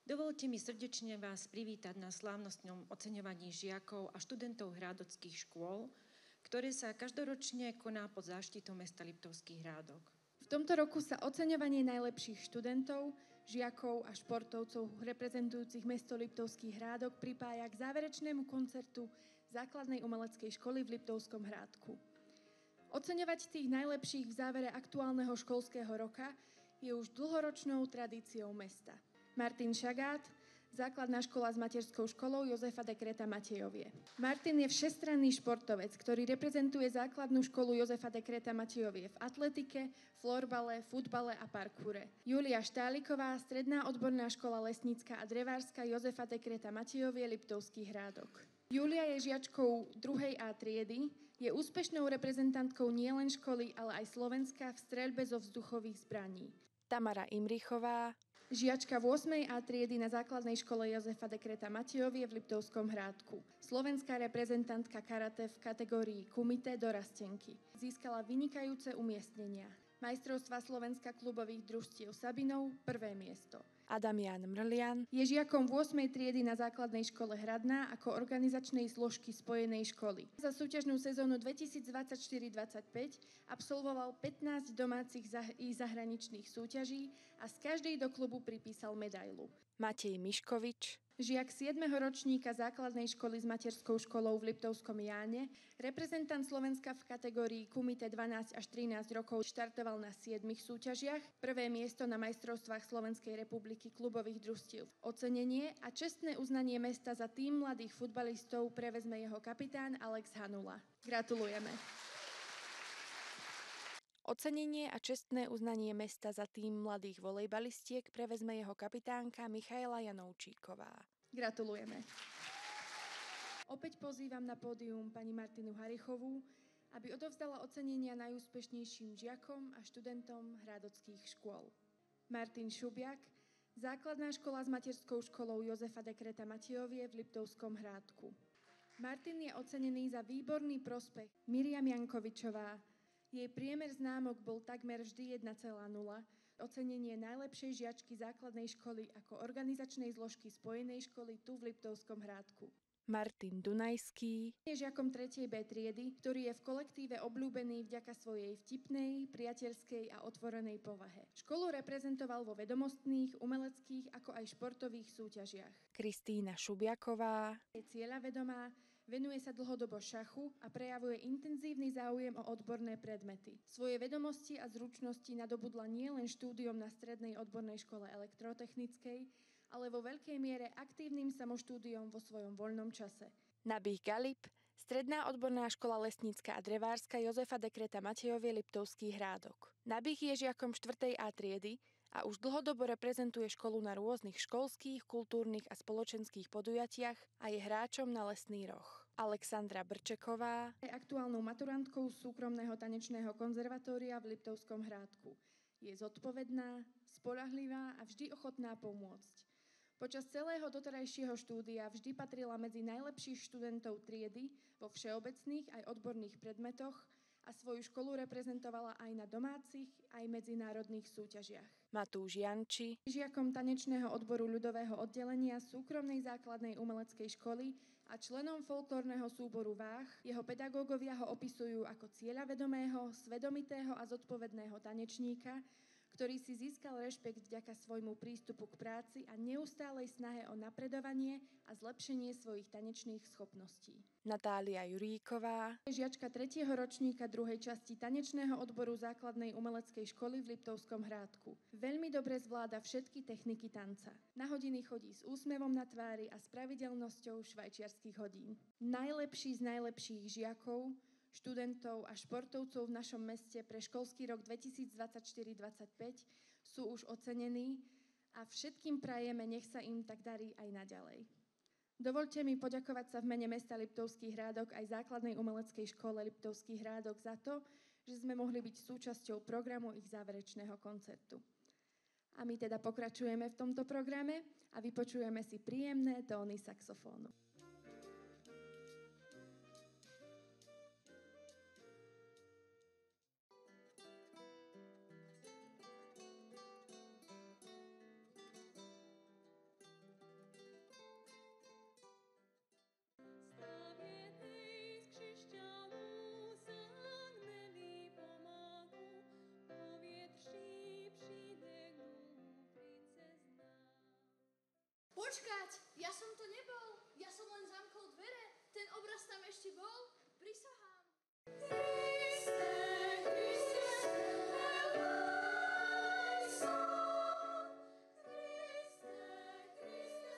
Dovolte mi srdečne vás privítať na slávnostnom oceňovaní žiakov a študentov hrádockých škôl, ktoré sa každoročne koná pod záštitou mesta Liptovský Hrádok. V tomto roku sa oceňovanie najlepších študentov, žiakov a športovcov reprezentujúcich mesto Liptovský Hrádok pripája k záverečnému koncertu Základnej umeleckej školy v Liptovskom Hrádku. Oceňovať tých najlepších v závere aktuálneho školského roka je už dlhoročnou tradíciou mesta. Martin Šagát, základná škola s materskou školou Jozefa Dekreta Matejovie. Martin je všestranný športovec, ktorý reprezentuje základnú školu Jozefa Dekreta Matejovie v atletike, florbale, futbale a parkoure. Julia Štáliková, stredná odborná škola lesnícka a drevárska Jozefa Dekreta Matejovie, Liptovský Hrádok. Julia je žiačkou 2. A triedy, je úspešnou reprezentantkou nielen školy, ale aj Slovenska v streľbe zo vzduchových zbraní. Tamara Imrichová, žiačka 8. A triedy na základnej škole Jozefa Dekreta Matejovie v Liptovskom Hrádku. Slovenská reprezentantka karate v kategórii kumite do rastenky. Získala vynikajúce umiestnenia. Majstrovstva Slovenska klubových družstiev Sabinov 1. miesto. Adam Ján Mrlian je žiakom 8. triedy na základnej škole Hradná ako organizačnej zložky spojenej školy. Za súťažnú sezónu 2024-25 absolvoval 15 domácich i zahraničných súťaží a z každej do klubu pripísal medailu. Matej Miškovič, žiak 7. ročníka základnej školy s materskou školou v Liptovskom Jáne, reprezentant Slovenska v kategórii kumite 12 až 13 rokov štartoval na 7 súťažiach, 1. miesto na majstrovstvách Slovenskej republiky klubových družstiev. Ocenenie a čestné uznanie mesta za tým mladých futbalistov prevezme jeho kapitán Alex Hanula. Gratulujeme. Ocenenie a čestné uznanie mesta za tým mladých volejbalistiek prevezme jeho kapitánka Michaela Janoučíková. Gratulujeme. Opäť pozývam na pódium pani Martinu Harichovú, aby odovzdala ocenenia najúspešnejším žiakom a študentom hrádockých škôl. Martin Šubiak, základná škola s materskou školou Jozefa Dekreta Matejovie v Liptovskom Hrádku. Martin je ocenený za výborný prospech. Miriam Jankovičová, jej priemer známok bol takmer vždy 1,0. Ocenenie najlepšej žiačky základnej školy ako organizačnej zložky spojenej školy tu v Liptovskom Hrádku. Martin Dunajský je žiakom 3. B triedy, ktorý je v kolektíve obľúbený vďaka svojej vtipnej, priateľskej a otvorenej povahe. Školu reprezentoval vo vedomostných, umeleckých ako aj športových súťažiach. Kristína Šubiaková je cieľavedomá, venuje sa dlhodobo šachu a prejavuje intenzívny záujem o odborné predmety. Svoje vedomosti a zručnosti nadobudla nielen štúdiom na strednej odbornej škole elektrotechnickej, ale vo veľkej miere aktívnym samoštúdiom vo svojom voľnom čase. Nabih Galip, stredná odborná škola lesnícka a drevárska Jozefa Dekreta Matejovie, Liptovský Hrádok. Nabih je žiakom 4. A triedy a už dlhodobo reprezentuje školu na rôznych školských, kultúrnych a spoločenských podujatiach a je hráčom na Lesný roh. Alexandra Brčeková je aktuálnou maturantkou súkromného tanečného konzervatória v Liptovskom Hrádku. Je zodpovedná, spoľahlivá a vždy ochotná pomôcť. Počas celého doterajšieho štúdia vždy patrila medzi najlepších študentov triedy vo všeobecných aj odborných predmetoch a svoju školu reprezentovala aj na domácich aj medzinárodných súťažiach. Matúš Janči, žiakom tanečného odboru ľudového oddelenia súkromnej základnej umeleckej školy a členom folklórneho súboru Váh, jeho pedagógovia ho opisujú ako cieľavedomého, svedomitého a zodpovedného tanečníka, ktorý si získal rešpekt vďaka svojmu prístupu k práci a neustálej snahe o napredovanie a zlepšenie svojich tanečných schopností. Natália Juríková, žiačka 3. ročníka 2. časti tanečného odboru základnej umeleckej školy v Liptovskom Hrádku. Veľmi dobre zvláda všetky techniky tanca. Na hodiny chodí s úsmevom na tvári a s pravidelnosťou švajčiarskych hodín. Najlepší z najlepších žiakov, študentov a športovcov v našom meste pre školský rok 2024-25 sú už ocenení a všetkým prajeme, nech sa im tak darí aj naďalej. Dovoľte mi poďakovať sa v mene mesta Liptovský Hrádok aj základnej umeleckej škole Liptovský Hrádok za to, že sme mohli byť súčasťou programu ich záverečného koncertu. A my teda pokračujeme v tomto programe a vypočujeme si príjemné tóny saxofónu. Počkať, ja som to nebol. Ja som len zamkol dvere. Ten obraz tam ešte bol. Prisahám. Kriste, Kriste, elejso. Kriste, Kriste,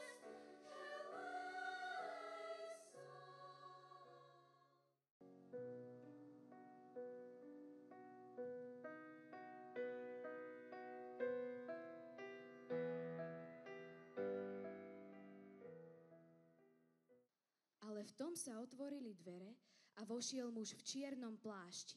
elejso. Ale v tom sa otvorili dvere a vošiel muž v čiernom plášti.